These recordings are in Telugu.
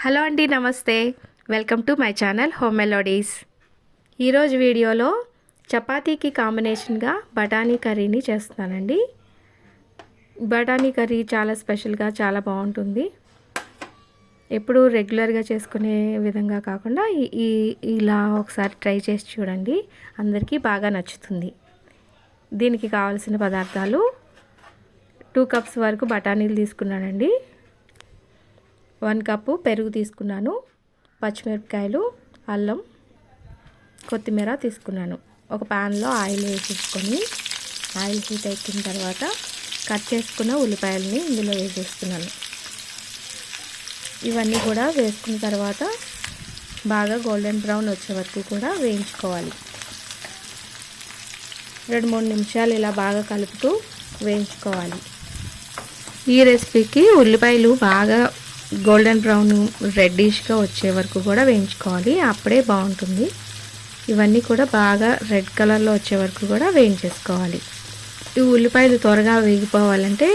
హలో అండి, నమస్తే. Welcome to my channel home melodies. ఈరోజు వీడియోలో చపాతీకి కాంబినేషన్గా బఠానీ కర్రీని చేస్తున్నానండి. బఠానీ కర్రీ చాలా స్పెషల్గా చాలా బాగుంటుంది. ఎప్పుడు రెగ్యులర్గా చేసుకునే విధంగా కాకుండా ఇలా ఒకసారి ట్రై చేసి చూడండి, అందరికీ బాగా నచ్చుతుంది. దీనికి కావాల్సిన పదార్థాలు 2 కప్స్ వరకు బఠానీలు తీసుకున్నానండి. 1 కప్పు పెరుగు తీసుకున్నాను. పచ్చిమిరపకాయలు, అల్లం, కొత్తిమీర తీసుకున్నాను. ఒక ప్యాన్లో ఆయిల్ వేసేసుకొని ఆయిల్ హీట్ ఎక్కిన తర్వాత కట్ చేసుకున్న ఉల్లిపాయలని ఇందులో వేసేస్తున్నాను. ఇవన్నీ కూడా వేసుకున్న తర్వాత బాగా గోల్డెన్ బ్రౌన్ వచ్చే వరకు కూడా వేయించుకోవాలి. 2-3 నిమిషాలు ఇలా బాగా కలుపుతూ వేయించుకోవాలి. ఈ రెసిపీకి ఉల్లిపాయలు బాగా గోల్డెన్ బ్రౌన్ రెడ్డిష్గా వచ్చే వరకు కూడా వేయించుకోవాలి, అప్పుడే బాగుంటుంది. ఇవన్నీ కూడా బాగా రెడ్ కలర్లో వచ్చే వరకు కూడా వేయించేసుకోవాలి. ఈ ఉల్లిపాయలు త్వరగా వేగిపోవాలంటే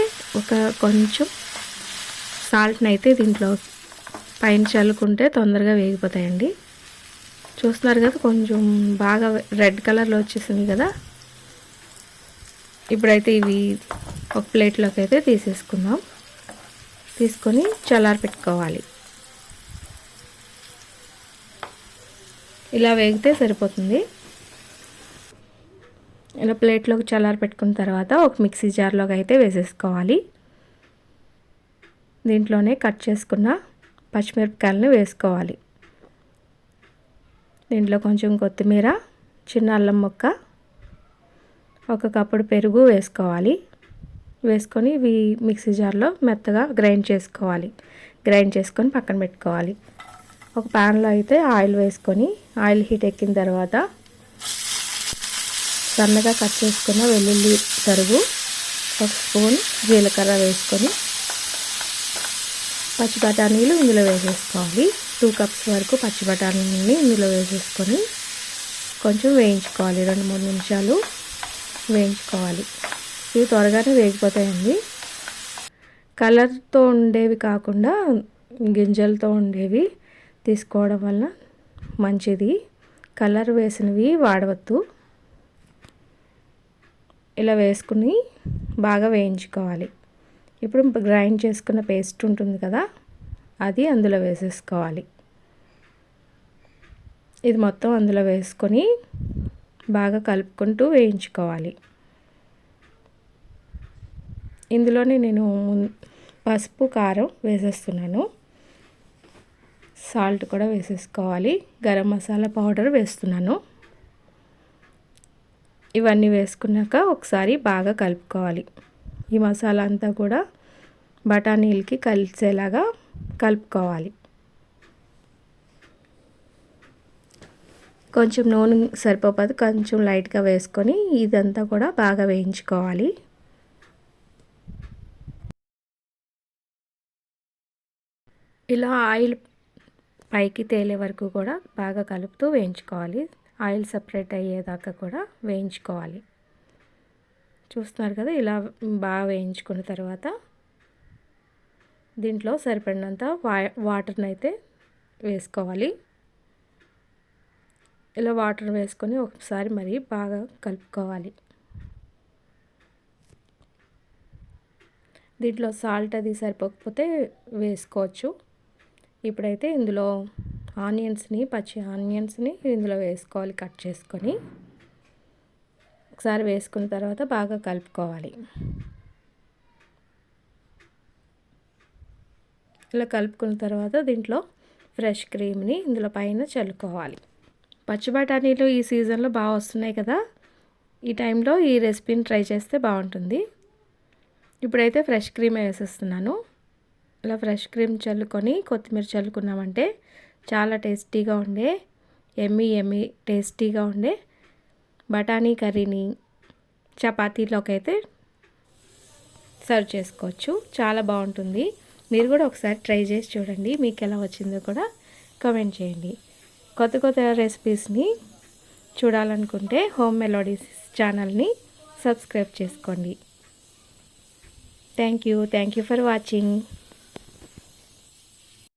కొంచెం సాల్ట్ని అయితే దీంట్లో పైన చల్లుకుంటే తొందరగా వేగిపోతాయండి. చూస్తున్నారు కదా, కొంచెం బాగా రెడ్ కలర్లో వచ్చేసింది కదా. ఇప్పుడైతే ఇవి ఒక ప్లేట్లోకి అయితే తీసేసుకుందాం. తీసుకొని చల్లారి పెట్టుకోవాలి. ఇలా వేగితే సరిపోతుంది. ఇలా ప్లేట్లోకి చల్లారి పెట్టుకున్న తర్వాత ఒక మిక్సీ జార్లోకి అయితే వేసేసుకోవాలి. దీంట్లోనే కట్ చేసుకున్న పచ్చిమిరపకాయలను వేసుకోవాలి. దీంట్లో కొంచెం కొత్తిమీర, చిన్న అల్లం ముక్క, 1 కప్పుడు పెరుగు వేసుకోవాలి. వేసుకొని ఇవి మిక్సీ జార్లో మెత్తగా గ్రైండ్ చేసుకోవాలి. గ్రైండ్ చేసుకొని పక్కన పెట్టుకోవాలి. ఒక ప్యాన్లో అయితే ఆయిల్ వేసుకొని ఆయిల్ హీట్ ఎక్కిన తర్వాత సన్నగా కట్ చేసుకున్న వెల్లుల్లి తరుగు, 1 స్పూన్ జీలకర్ర వేసుకొని పచ్చి బఠానీలు ఇందులో వేసేసుకోవాలి. 2 కప్స్ వరకు పచ్చి బఠానీలని ఇందులో వేసేసుకొని కొంచెం వేయించుకోవాలి. 2-3 నిమిషాలు వేయించుకోవాలి. ఇవి త్వరగానే వేగిపోతాయండి. కలర్తో ఉండేవి కాకుండా గింజలతో ఉండేవి తీసుకోవడం వల్ల మంచిది. కలర్ వేసినవి వాడవద్దు. ఇలా వేసుకుని బాగా వేయించుకోవాలి. ఇప్పుడు గ్రైండ్ చేసుకున్న పేస్ట్ ఉంటుంది కదా, అది అందులో వేసేసుకోవాలి. ఇది మొత్తం అందులో వేసుకొని బాగా కలుపుకుంటూ వేయించుకోవాలి. ఇందులోనే నేను పసుపు, కారం వేసేస్తున్నాను. సాల్ట్ కూడా వేసేసుకోవాలి. గరం మసాలా పౌడర్ వేస్తున్నాను. ఇవన్నీ వేసుకున్నాక ఒకసారి బాగా కలుపుకోవాలి. ఈ మసాలా అంతా కూడా బఠానీలకి కలిసేలాగా కలుపుకోవాలి. కొంచెం నూనె సరిపోతుంది, కొంచెం లైట్గా వేసుకొని ఇదంతా కూడా బాగా వేయించుకోవాలి. ఇలా ఆయిల్ పైకి తేలే వరకు కూడా బాగా కలుపుతూ వేయించుకోవాలి. ఆయిల్ సపరేట్ అయ్యేదాకా కూడా వేయించుకోవాలి. చూస్తున్నారు కదా, ఇలా బాగా వేయించుకున్న తర్వాత దీంట్లో సరిపడినంత వాటర్ని అయితే వేసుకోవాలి. ఇలా వాటర్ వేసుకొని ఒకసారి మరి బాగా కలుపుకోవాలి. దీంట్లో సాల్ట్ అది సరిపోకపోతే వేసుకోవచ్చు. ఇప్పుడైతే ఇందులో పచ్చి ఆనియన్స్ని ఇందులో వేసుకోవాలి, కట్ చేసుకొని. ఒకసారి వేసుకున్న తర్వాత బాగా కలుపుకోవాలి. ఇలా కలుపుకున్న తర్వాత దీంట్లో ఫ్రెష్ క్రీమ్ని ఇందులో పైన చల్లుకోవాలి. పచ్చి బఠానీలు ఈ సీజన్లో బాగా వస్తున్నాయి కదా, ఈ టైంలో ఈ రెసిపీని ట్రై చేస్తే బాగుంటుంది. ఇప్పుడైతే ఫ్రెష్ క్రీమ్ వేసేస్తున్నాను. ఇలా ఫ్రెష్ క్రీమ్ చల్లుకొని కొత్తిమీర చల్లుకున్నామంటే చాలా టేస్టీగా ఉండే ఎమ్మీ టేస్టీగా ఉండే బఠానీ కర్రీని చపాతీలోకి అయితే సర్వ్ చేసుకోవచ్చు. చాలా బాగుంటుంది. మీరు కూడా ఒకసారి ట్రై చేసి చూడండి. మీకు ఎలా వచ్చిందో కూడా కామెంట్ చేయండి. కొత్త రెసిపీస్ని చూడాలనుకుంటే హోమ్ మెలోడీస్ ఛానల్ని సబ్స్క్రైబ్ చేసుకోండి. Thank you for watching.